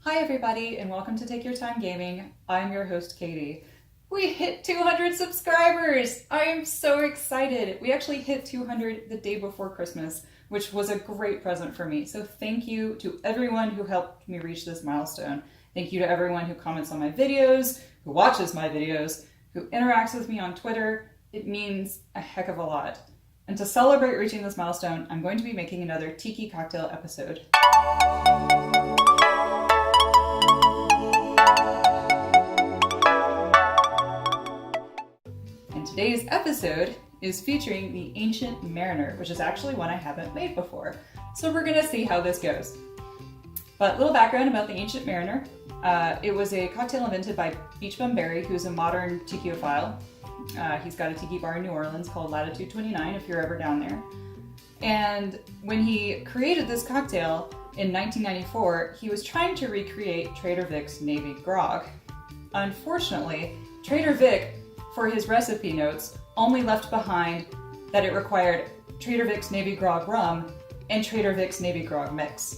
Hi everybody and welcome to Take Your Time Gaming. I'm your host Katie. We hit 200 subscribers! I am so excited! We actually hit 200 the day before Christmas, which was a great present for me. So thank you to everyone who helped me reach this milestone. Thank you to everyone who comments on my videos, who watches my videos, who interacts with me on Twitter. It means a heck of a lot. And to celebrate reaching this milestone, I'm going to be making another Tiki Cocktail episode. And today's episode is featuring the Ancient Mariner, which is actually one I haven't made before. So we're gonna see how this goes. But a little background about the Ancient Mariner. It was a cocktail invented by Beach Bum Berry, who's a modern tikiophile. He's got a tiki bar in New Orleans called Latitude 29, if you're ever down there. And when he created this cocktail in 1994, he was trying to recreate Trader Vic's Navy Grog. Unfortunately, Trader Vic, for his recipe notes, only left behind that it required Trader Vic's Navy Grog rum and Trader Vic's Navy Grog mix.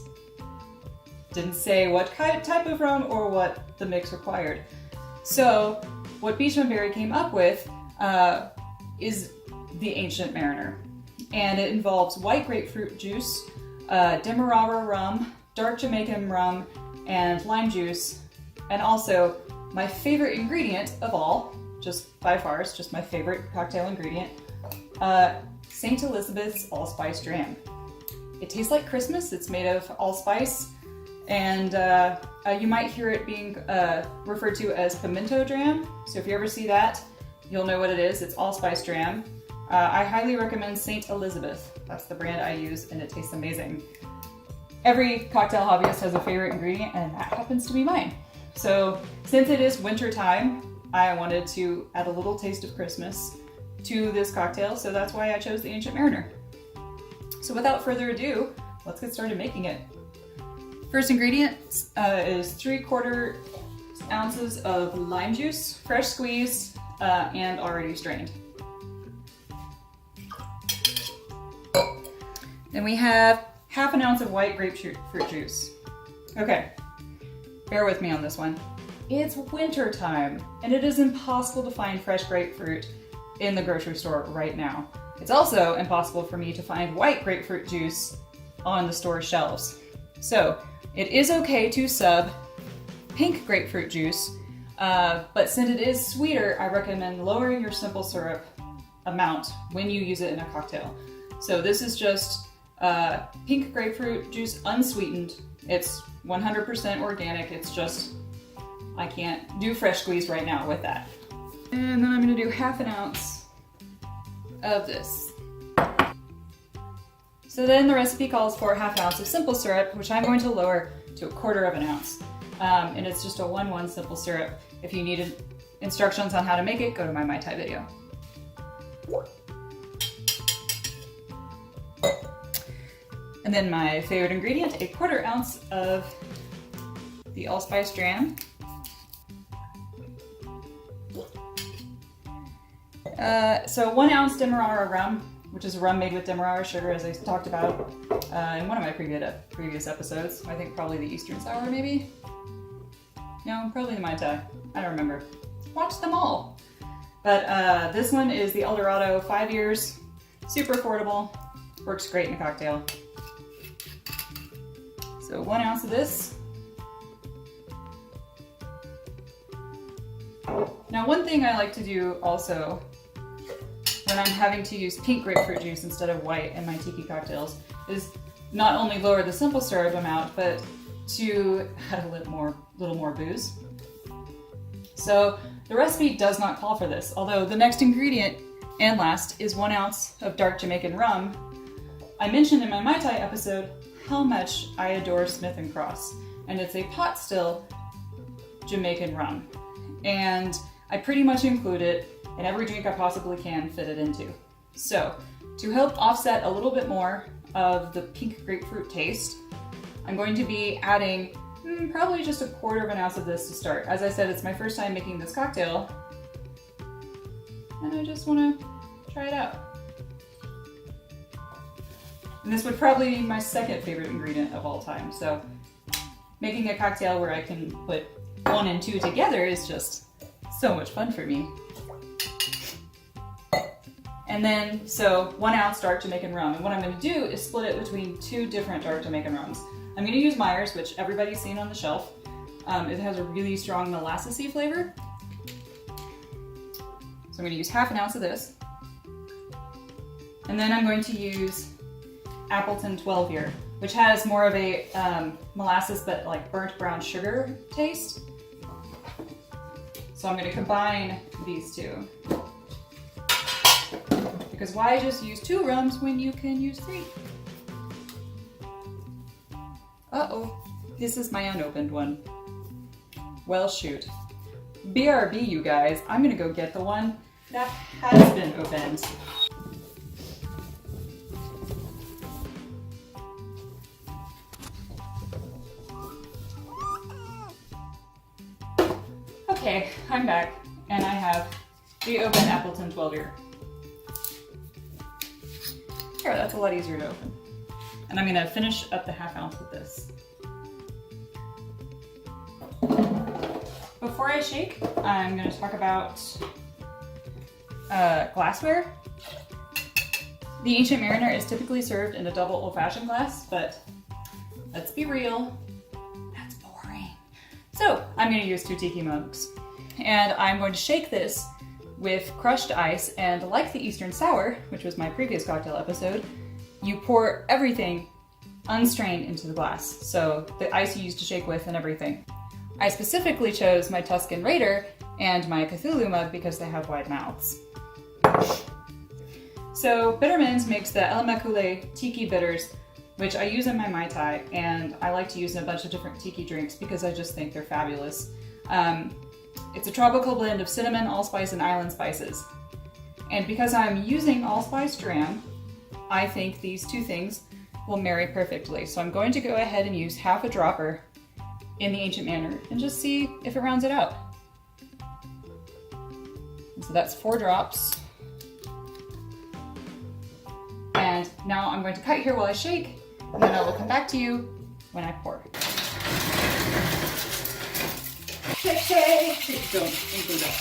Didn't say what type of rum or what the mix required. So what Beach Bum Berry came up with is the Ancient Mariner. And it involves white grapefruit juice, Demerara rum, dark Jamaican rum, and lime juice. And also, my favorite ingredient of all, just by far, it's just my favorite cocktail ingredient, St. Elizabeth's Allspice Dram. It tastes like Christmas. It's made of allspice, and you might hear it being referred to as pimento dram. So if you ever see that, you'll know what it is. It's allspice dram. I highly recommend St. Elizabeth. That's the brand I use, and it tastes amazing. Every cocktail hobbyist has a favorite ingredient, and that happens to be mine. So since it is winter time, I wanted to add a little taste of Christmas to this cocktail, so that's why I chose the Ancient Mariner. So without further ado, let's get started making it. First ingredient is 3/4 ounces of lime juice, fresh squeezed and already strained. Then we have 1/2 ounce of white grapefruit juice. Okay, bear with me on this one. It's winter time, and it is impossible to find fresh grapefruit in the grocery store right now. It's also impossible for me to find white grapefruit juice on the store shelves. So it is okay to sub pink grapefruit juice, but since it is sweeter, I recommend lowering your simple syrup amount when you use it in a cocktail. So this is just pink grapefruit juice unsweetened. It's 100% organic. It's just, I can't do fresh squeeze right now with that. And then I'm gonna do 1/2 ounce of this. So then the recipe calls for 1/2 ounce of simple syrup, which I'm going to lower to 1/4 ounce. And it's just a 1-1 simple syrup. If you needed instructions on how to make it, go to my Mai Tai video. And then my favorite ingredient, 1/4 ounce of the allspice dram. So 1 ounce Demerara rum, which is rum made with Demerara sugar, as I talked about in one of my previous episodes. I think probably the Eastern Sour, maybe? No, probably the Mai Tai. I don't remember. Watch them all. But this one is the Eldorado 5 years. Super affordable. Works great in a cocktail. So 1 ounce of this. Now, one thing I like to do also when I'm having to use pink grapefruit juice instead of white in my tiki cocktails is not only lower the simple syrup amount, but to add a little more booze. So the recipe does not call for this, although the next ingredient and last is 1 ounce of dark Jamaican rum. I mentioned in my Mai Tai episode how much I adore Smith & Cross, and it's a pot still Jamaican rum. And I pretty much include it in every drink I possibly can fit it into. So, to help offset a little bit more of the pink grapefruit taste, I'm going to be adding probably just 1/4 ounce of this to start. As I said, it's my first time making this cocktail, and I just want to try it out. And this would probably be my second favorite ingredient of all time, so making a cocktail where I can put 1 and 2 together is just so much fun for me. And then, so 1 ounce dark Jamaican rum. And what I'm going to do is split it between 2 different dark Jamaican rums. I'm going to use Myers, which everybody's seen on the shelf. It has a really strong molassesy flavor. So I'm going to use half an ounce of this. And then I'm going to use Appleton 12 Year, which has more of a molasses but like burnt brown sugar taste. So I'm going to combine these 2. Because why just use 2 rums when you can use 3? Uh-oh, this is my unopened one. Well, shoot. BRB, you guys. I'm gonna go get the one that has been opened. Okay, I'm back, and I have the open Appleton 12 Year. Here, that's a lot easier to open. And I'm gonna finish up the half ounce with this. Before I shake, I'm gonna talk about glassware. The Ancient Mariner is typically served in a double old-fashioned glass, but let's be real, that's boring. So I'm gonna use 2 tiki mugs. And I'm going to shake this with crushed ice, and like the Eastern Sour, which was my previous cocktail episode, you pour everything unstrained into the glass. So the ice you used to shake with and everything. I specifically chose my Tuscan Raider and my Cthulhu mug because they have wide mouths. So Bittermens makes the El Macule Tiki Bitters, which I use in my Mai Tai, and I like to use in a bunch of different tiki drinks because I just think they're fabulous. It's a tropical blend of cinnamon, allspice, and island spices. And because I'm using allspice dram, I think these 2 things will marry perfectly. So I'm going to go ahead and use half a dropper in the Ancient Mariner and just see if it rounds it out. And so that's 4 drops. And now I'm going to cut here while I shake, and then I will come back to you when I pour. Shake, shake, shake. Don't include that.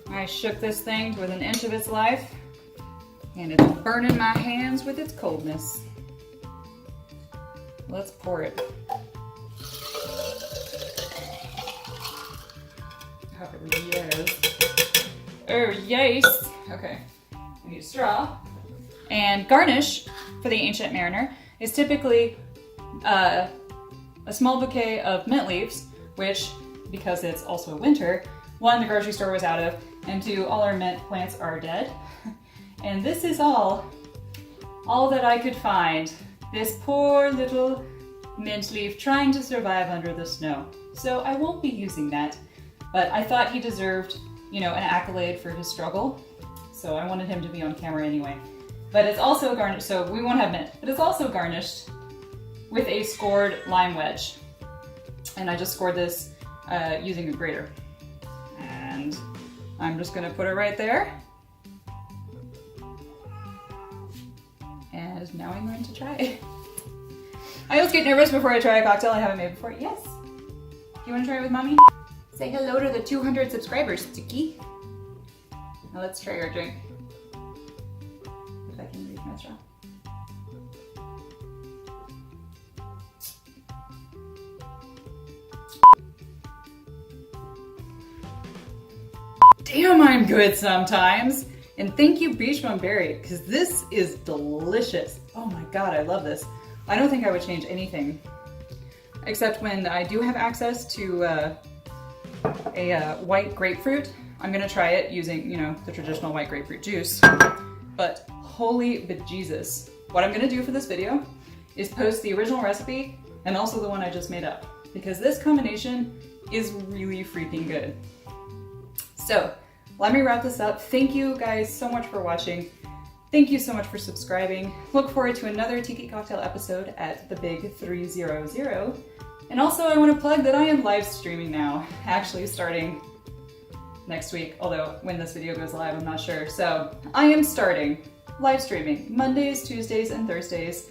I shook this thing to within an inch of its life, and it's burning my hands with its coldness. Let's pour it. Oh, yes. Oh, yes. Okay. I need a straw. And garnish for the Ancient Mariner is typically a small bouquet of mint leaves, which, because it's also winter, 1, the grocery store was out of, and 2, all our mint plants are dead. And this is all that I could find. This poor little mint leaf trying to survive under the snow. So I won't be using that, but I thought he deserved, an accolade for his struggle. So I wanted him to be on camera anyway. But it's also garnished, so we won't have mint, but it's also garnished with a scored lime wedge. And I just scored this using a grater. And I'm just gonna put it right there. And now I'm going to try it. I always get nervous before I try a cocktail I haven't made before. Yes? You wanna try it with mommy? Say hello to the 200 subscribers, Tiki. Now let's try our drink. If I can read my straw. Damn, I'm good sometimes. And thank you, Beachbum Berry, because this is delicious. Oh my god, I love this. I don't think I would change anything, except when I do have access to a white grapefruit. I'm gonna try it using, the traditional white grapefruit juice. But holy bejesus. What I'm gonna do for this video is post the original recipe and also the one I just made up, because this combination is really freaking good. So let me wrap this up. Thank you guys so much for watching. Thank you so much for subscribing. Look forward to another Tiki Cocktail episode at the Big 300. And also I want to plug that I am live streaming now, actually starting next week, although when this video goes live I'm not sure. So I am starting live streaming Mondays, Tuesdays, and Thursdays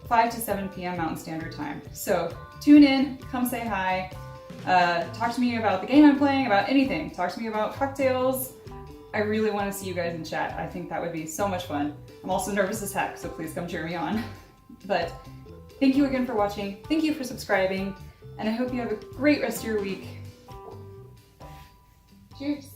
5 to 7 p.m. Mountain Standard Time. So tune in, come say hi, talk to me about the game I'm playing, about anything. Talk to me about cocktails. I really want to see you guys in chat. I think that would be so much fun. I'm also nervous as heck, so please come cheer me on. But thank you again for watching. Thank you for subscribing, and I hope you have a great rest of your week. Cheers.